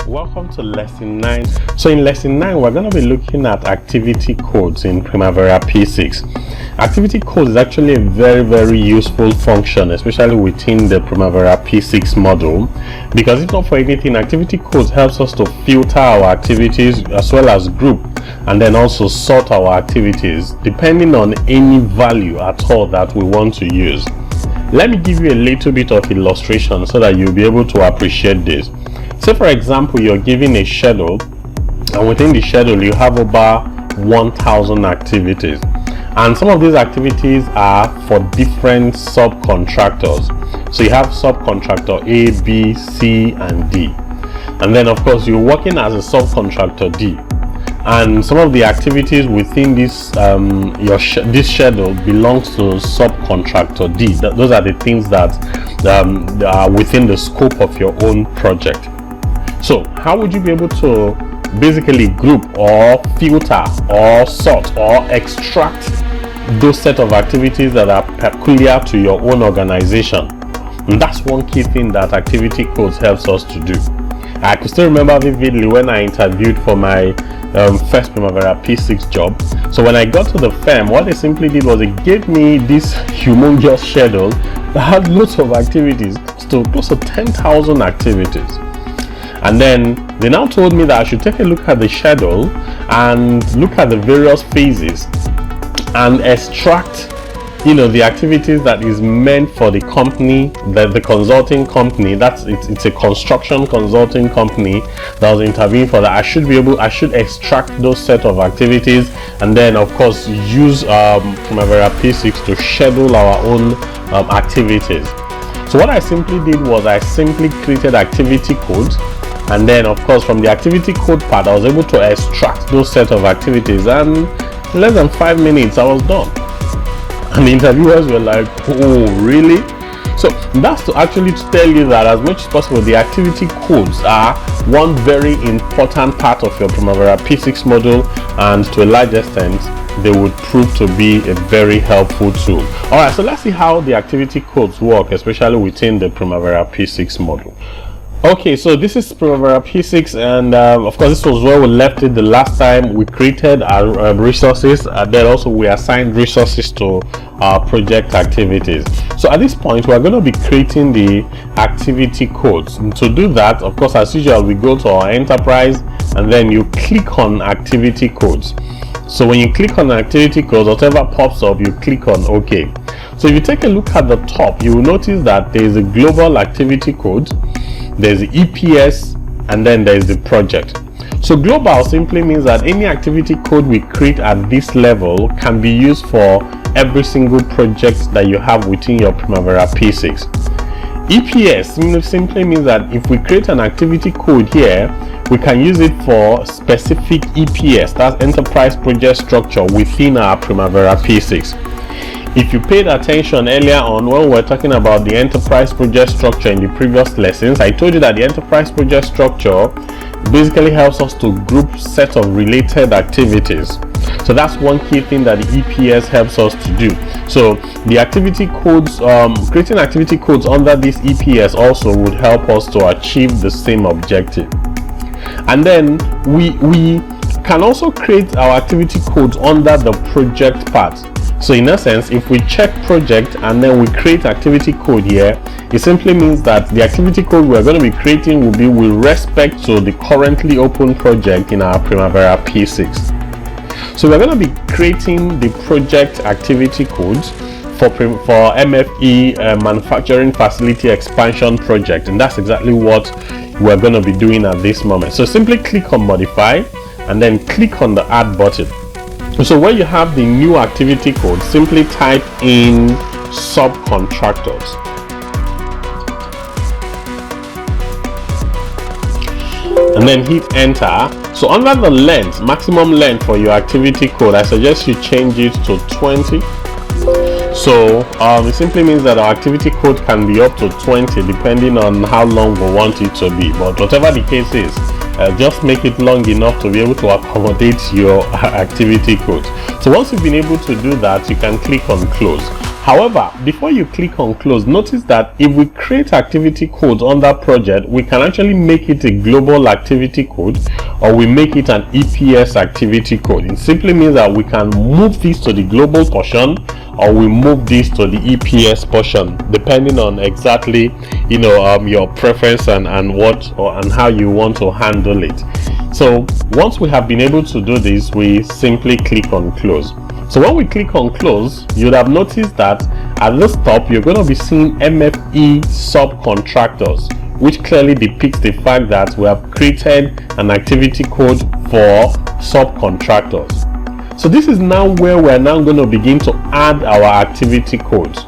Welcome to lesson 9. So in lesson 9 we're going to be looking at activity codes in Primavera P6. Activity code is actually a very useful function, especially within the Primavera P6 module, because if not for anything, activity codes helps us to filter our activities as well as group and then also sort our activities depending on any value at all that we want to use. Let me give you a little bit of illustration so that you'll be able to appreciate this. Say for example, you're given a schedule, and within the schedule you have over 1,000 activities, and some of these activities are for different subcontractors. So you have subcontractor A, B, C, and D, and then of course you're working as a subcontractor D, and some of the activities within this this schedule belongs to subcontractor D. Those are the things that are within the scope of your own project. So how would you be able to basically group or filter or sort or extract those set of activities that are peculiar to your own organization? And that's one key thing that activity codes helps us to do. I could still remember vividly when I interviewed for my first Primavera P6 job. So when I got to the firm, what they simply did was they gave me this humongous schedule that had lots of activities, close to 10,000 activities. And then they now told me that I should take a look at the schedule and look at the various phases and extract, the activities that is meant for the company, the consulting company. It's a construction consulting company that was interviewing for that. I should extract those set of activities and then of course use Primavera P6 to schedule our own activities. So what I simply did was I simply created activity codes, and then of course from the activity code part I was able to extract those set of activities, and in less than 5 minutes I was done. And the interviewers were like, oh really? So that's to actually tell you that as much as possible the activity codes are one very important part of your Primavera P6 module, and to a large extent they would prove to be a very helpful tool. Alright, so let's see how the activity codes work, especially within the Primavera P6 module. Okay, so this is Primavera P6, and of course this was where we left it the last time. We created our resources, and then also we assigned resources to our project activities. So at this point we're going to be creating the activity codes. And to do that, of course, as usual, we go to our enterprise and then you click on activity codes. So when you click on activity codes, whatever pops up, you click on OK. So if you take a look at the top, you will notice that there is a global activity code, there's the EPS, and then there's the project. So global simply means that any activity code we create at this level can be used for every single project that you have within your Primavera P6. EPS simply means that if we create an activity code here, we can use it for specific EPS, that's enterprise project structure, within our Primavera P6. If you paid attention earlier on when we were talking about the enterprise project structure in the previous lessons, I told you that the enterprise project structure basically helps us to group set of related activities. So that's one key thing that the EPS helps us to do. So the activity codes, creating activity codes under this EPS also would help us to achieve the same objective. And then we can also create our activity codes under the project part. So in essence, if we check project and then we create activity code here, it simply means that the activity code we're going to be creating will be with respect to the currently open project in our Primavera P6. So we're going to be creating the project activity codes for MFE, Manufacturing Facility Expansion Project, and that's exactly what we're going to be doing at this moment. So simply click on modify and then click on the add button. So where you have the new activity code, simply type in subcontractors. And then hit enter. So under the length, maximum length for your activity code, I suggest you change it to 20. So it simply means that our activity code can be up to 20 depending on how long we want it to be. But whatever the case is, just make it long enough to be able to accommodate your activity code. So once you've been able to do that, you can click on close. However, before you click on close, notice that if we create activity codes on that project, we can actually make it a global activity code, or we make it an EPS activity code. It simply means that we can move this to the global portion, or we move this to the EPS portion, depending on exactly your preference and how you want to handle it. So once we have been able to do this, we simply click on close. So when we click on close, you'd have noticed that at the top you're going to be seeing MFE subcontractors, which clearly depicts the fact that we have created an activity code for subcontractors. So this is now where we're now going to begin to add our activity codes.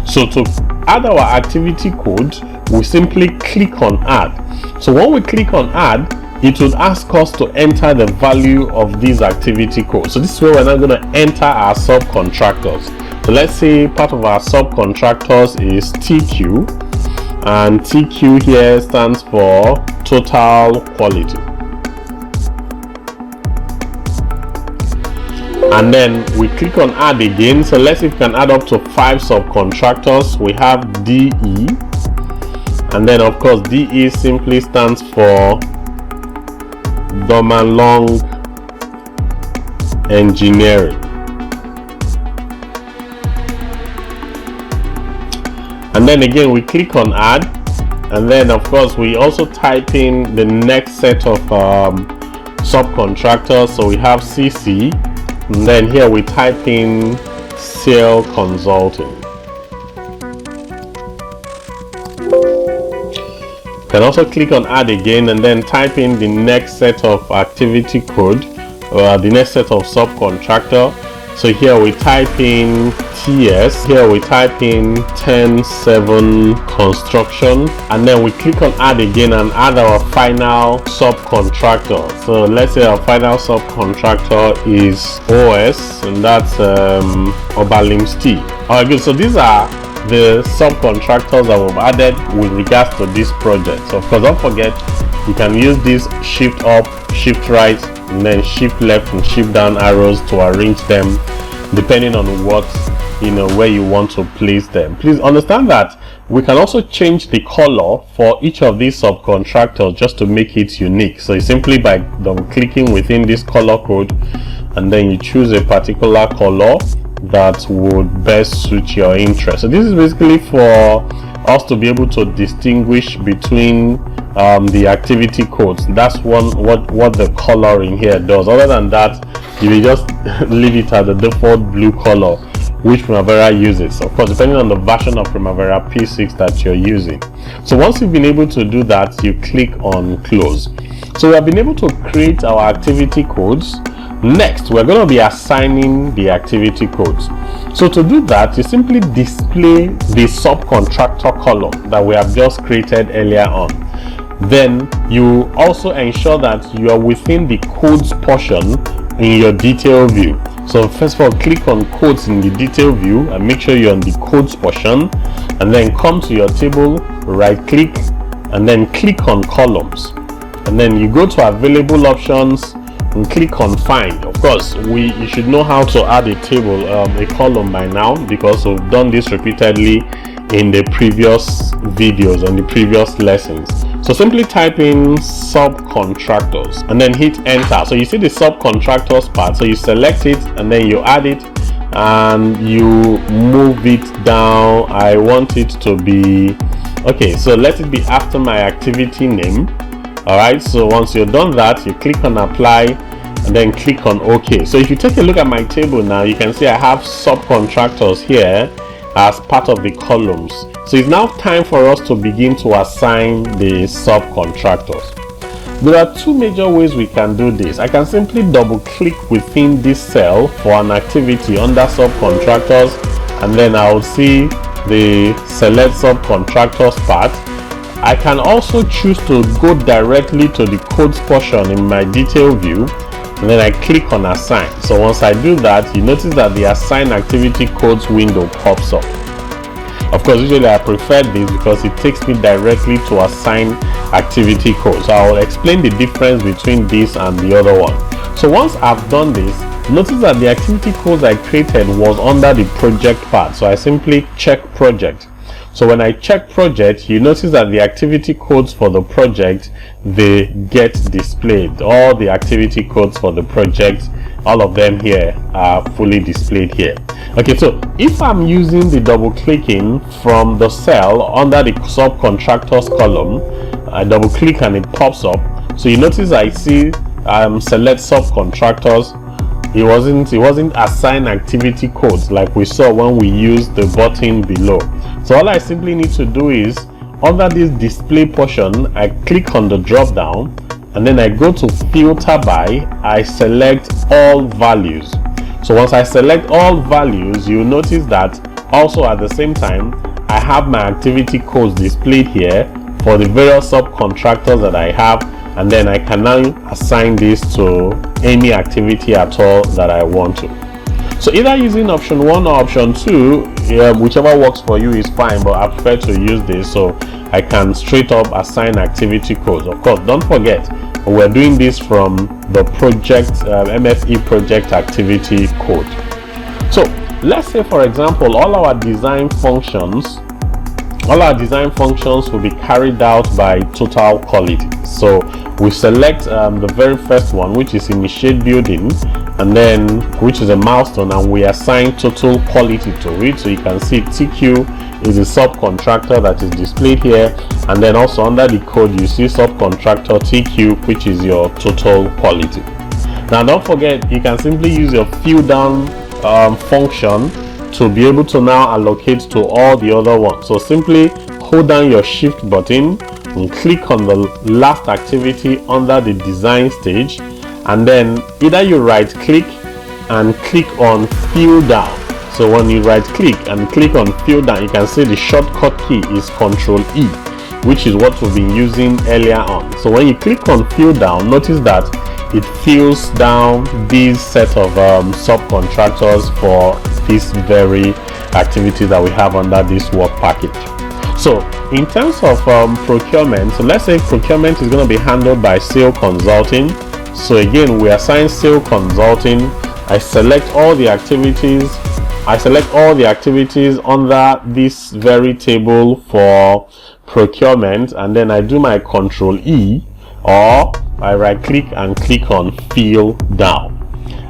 So to add our activity codes, we simply click on add. So when we click on add, it would ask us to enter the value of these activity codes. So this is where we're now going to enter our subcontractors. So let's say part of our subcontractors is TQ, and TQ here stands for total quality. And then we click on add again. So let's see if we can add up to 5 subcontractors. We have DE, and then of course DE simply stands for Domalong Engineering. And then again we click on add, and then of course we also type in the next set of subcontractors. So we have CC, and then here we type in Sale Consulting. You can also click on add again and then type in the next set of activity code, or the next set of subcontractor. So here we type in TS, here we type in 107 construction, and then we click on add again and add our final subcontractor. So let's say our final subcontractor is OS, and that's Obalimsti. Alright, good. So these are the subcontractors that we've added with regards to this project. So of course, don't forget, you can use this shift up, shift right, and then shift left and shift down arrows to arrange them depending on where you want to place them. Please understand that we can also change the color for each of these subcontractors just to make it unique. So simply by double clicking within this color code, and then you choose a particular color that would best suit your interest. So this is basically for us to be able to distinguish between the activity codes. That's what the coloring here does. Other than that, you will just leave it at the default blue color which Primavera uses, of course depending on the version of Primavera P6 that you're using. So once you've been able to do that, you click on close. So we have been able to create our activity codes. Next, we're going to be assigning the activity codes. So to do that, you simply display the subcontractor column that we have just created earlier on. Then you also ensure that you are within the codes portion in your detail view. So first of all, click on codes in the detail view and make sure you're on the codes portion, and then come to your table, right click, and then click on columns, and then you go to available options and click on find. Of course, you should know how to add a table, a column by now, because we've done this repeatedly in the previous videos and the previous lessons. So simply type in subcontractors and then hit enter. So you see the subcontractors part, so you select it and then you add it and you move it down. I want it to be okay, so let it be after my activity name. All right, so once you're done that, you click on apply and then click on OK. So if you take a look at my table now, you can see I have subcontractors here as part of the columns. So it's now time for us to begin to assign the subcontractors. There are two major ways we can do this. I can simply double click within this cell for an activity under subcontractors, and then I'll see the select subcontractors part. I can also choose to go directly to the codes portion in my detail view, and then I click on assign. So once I do that, you notice that the assign activity codes window pops up. Of course, usually I prefer this because it takes me directly to assign activity codes. So I will explain the difference between this and the other one. So once I've done this, notice that the activity codes I created was under the project part, so I simply check project. So when I check project, you notice that the activity codes for the project, they get displayed. All the activity codes for the project, all of them here are fully displayed here. Okay, so if I'm using the double clicking from the cell under the subcontractors column, I double click and it pops up. So you notice I see select subcontractors. It wasn't assign activity codes like we saw when we used the button below. So all I simply need to do is under this display portion, I click on the drop down and then I go to filter by, I select all values. So once I select all values, you notice that also at the same time I have my activity codes displayed here for the various subcontractors that I have, and then I can now assign this to any activity at all that I want to. So either using option 1 or option 2, whichever works for you is fine, but I prefer to use this so I can straight up assign activity codes. Of course, don't forget we're doing this from the project MFE project activity code. So let's say, for example, all our design functions will be carried out by total quality. So we select the very first one, which is initiate building, and then which is a milestone, and we assign total quality to it. So you can see TQ is a subcontractor that is displayed here, and then also under the code you see subcontractor TQ, which is your total quality. Now don't forget, you can simply use your fill down function to be able to now allocate to all the other ones. So simply hold down your shift button and click on the last activity under the design stage, and then either you right click and click on fill down. So when you right click and click on fill down, you can see the shortcut key is Ctrl E, which is what we've been using earlier on. So when you click on fill down, notice that it fills down these set of subcontractors for this very activity that we have under this work package. So in terms of procurement, so let's say procurement is going to be handled by sale consulting. So again, we assign sale consulting. I select all the activities under this very table for procurement, and then I do my Ctrl E, or I right click and click on fill down.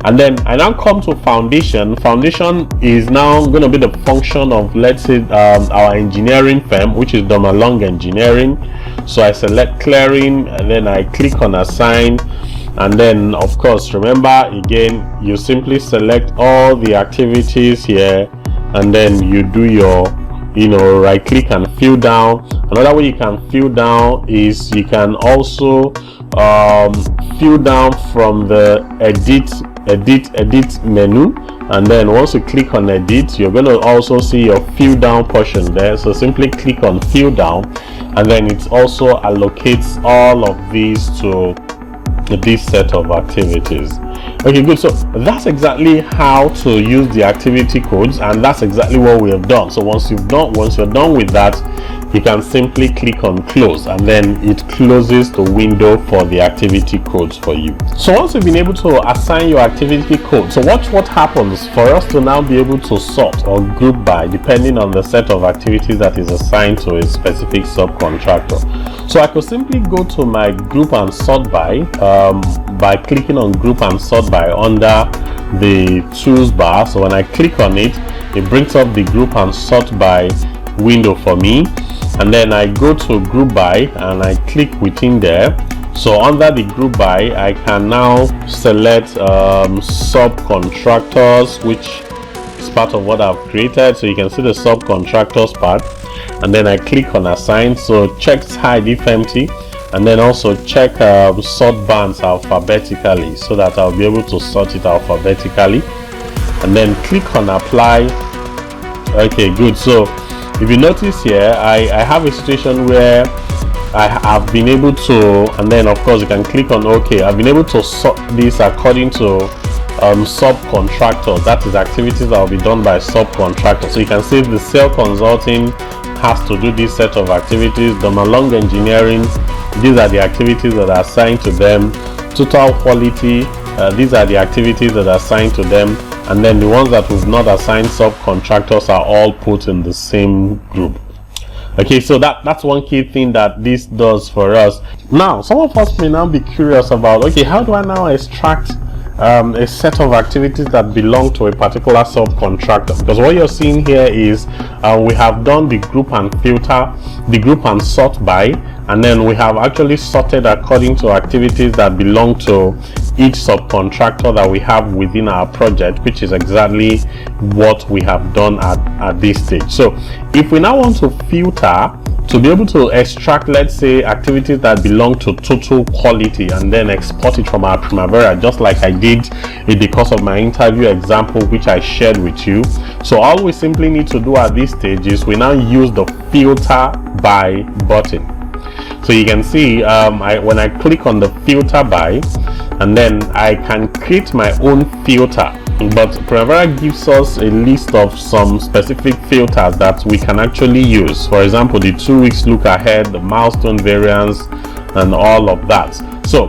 And then I now come to foundation. Foundation is now going to be the function of, let's say, our engineering firm, which is Long Engineering. So I select clearing, and then I click on assign, and then of course remember again, you simply select all the activities here, and then you do your right click and fill down. Another way you can fill down is you can also fill down from the edit menu, and then once you click on edit, you're going to also see your fill down portion there. So simply click on fill down, and then it also allocates all of these to this set of activities. Okay, good. So that's exactly how to use the activity codes, and that's exactly what we have done. So once you're done with that, you can simply click on close, and then it closes the window for the activity codes for you. So once you've been able to assign your activity code, so watch what happens for us to now be able to sort or group by depending on the set of activities that is assigned to a specific subcontractor. So I could simply go to my group and sort by clicking on group and sort by under the tools bar. So when I click on it, it brings up the group and sort by window for me, and then I go to group by and I click within there. So under the group by, I can now select subcontractors, which is part of what I've created. So you can see the subcontractors part, and then I click on assign. So check hide if empty, and then also check sort bands alphabetically, so that I'll be able to sort it alphabetically, and then click on apply. Okay, good. So if you notice here, I have a situation where I have been able to, and then of course you can click on OK. I've been able to sort this according to subcontractors. That is activities that will be done by subcontractors. So you can see the sale consulting has to do this set of activities. The Long Engineering, these are the activities that are assigned to them. Total quality these are the activities that are assigned to them, and then the ones that we've not assigned subcontractors are all put in the same group. Okay, so that's one key thing that this does for us. Now, some of us may now be curious about, okay, how do I now extract a set of activities that belong to a particular subcontractor? Because what you're seeing here is we have done the group and filter, the group and sort by, and then we have actually sorted according to activities that belong to each subcontractor that we have within our project, which is exactly what we have done at this stage. So if we now want to filter to be able to extract, let's say, activities that belong to total quality and then export it from our Primavera, just like I did in the course of my interview example which I shared with you. So all we simply need to do at this stage is we now use the filter by button. So you can see when I click on the filter by, and then I can create my own filter, but Primavera gives us a list of some specific filters that we can actually use. For example, the 2 weeks look ahead, the milestone variance, and all of that. So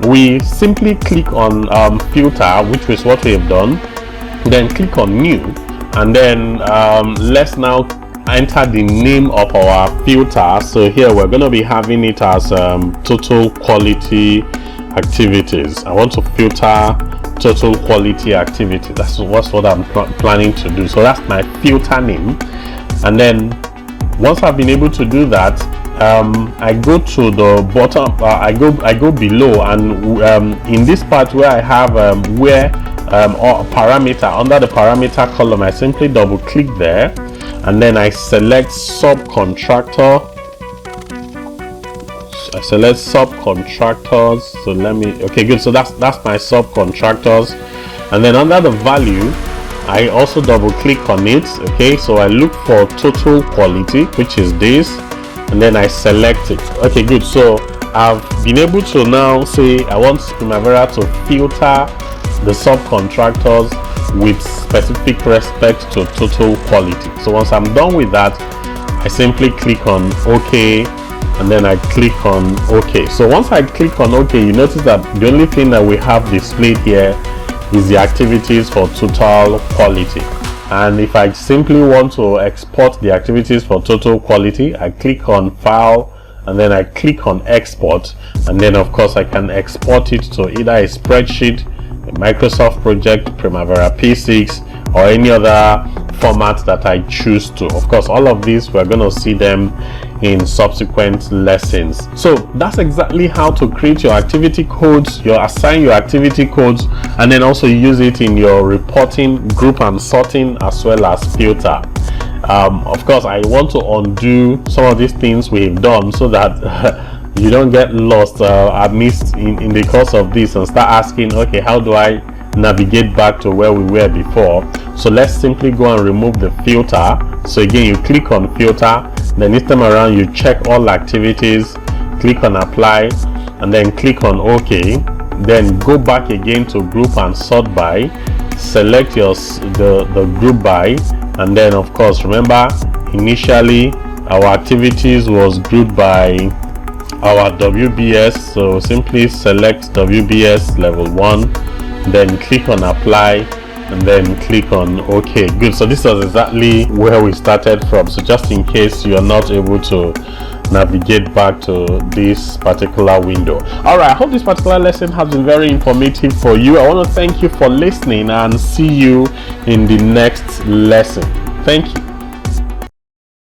we simply click on filter, which is what we have done, then click on new, and then let's now enter the name of our filter. So here we're going to be having it as total quality activities. I want to filter total quality activity. That's what I'm planning to do. So that's my filter name, and then once I've been able to do that, I go to the bottom, I go below, and in this part where I have or parameter, under the parameter column, I simply double click there, and then I select subcontractor. I select subcontractors. So let me, okay, good. So that's my subcontractors, and then under the value, I also double click on it. Okay, so I look for total quality, which is this, and then I select it. Okay, good. So I've been able to now say I want Primavera to filter the subcontractors with specific respect to total quality. So once I'm done with that, I simply click on OK, and then I click on OK. So once I click on OK, you notice that the only thing that we have displayed here is the activities for total quality. And if I simply want to export the activities for total quality, I click on File, and then I click on Export, and then of course I can export it to either a spreadsheet, a Microsoft project, Primavera P6, or any other format that I choose to. Of course, all of these we're going to see them in subsequent lessons. So that's exactly how to create your activity codes, assign your activity codes, and then also use it in your reporting, group and sorting, as well as filter. Of course, I want to undo some of these things we've done so that you don't get lost amidst in the course of this and start asking, okay, how do I navigate back to where we were before? So let's simply go and remove the filter. So again, you click on filter, then this time around you check all activities, click on apply, and then click on OK. Then go back again to group and sort by, select the group by, and then of course remember initially our activities was grouped by our WBS, so simply select WBS level 1, then click on apply, and then click on OK. Good. So this was exactly where we started from. So just in case you are not able to navigate back to this particular window. All right, I hope this particular lesson has been very informative for you. I want to thank you for listening and see you in the next lesson. Thank you.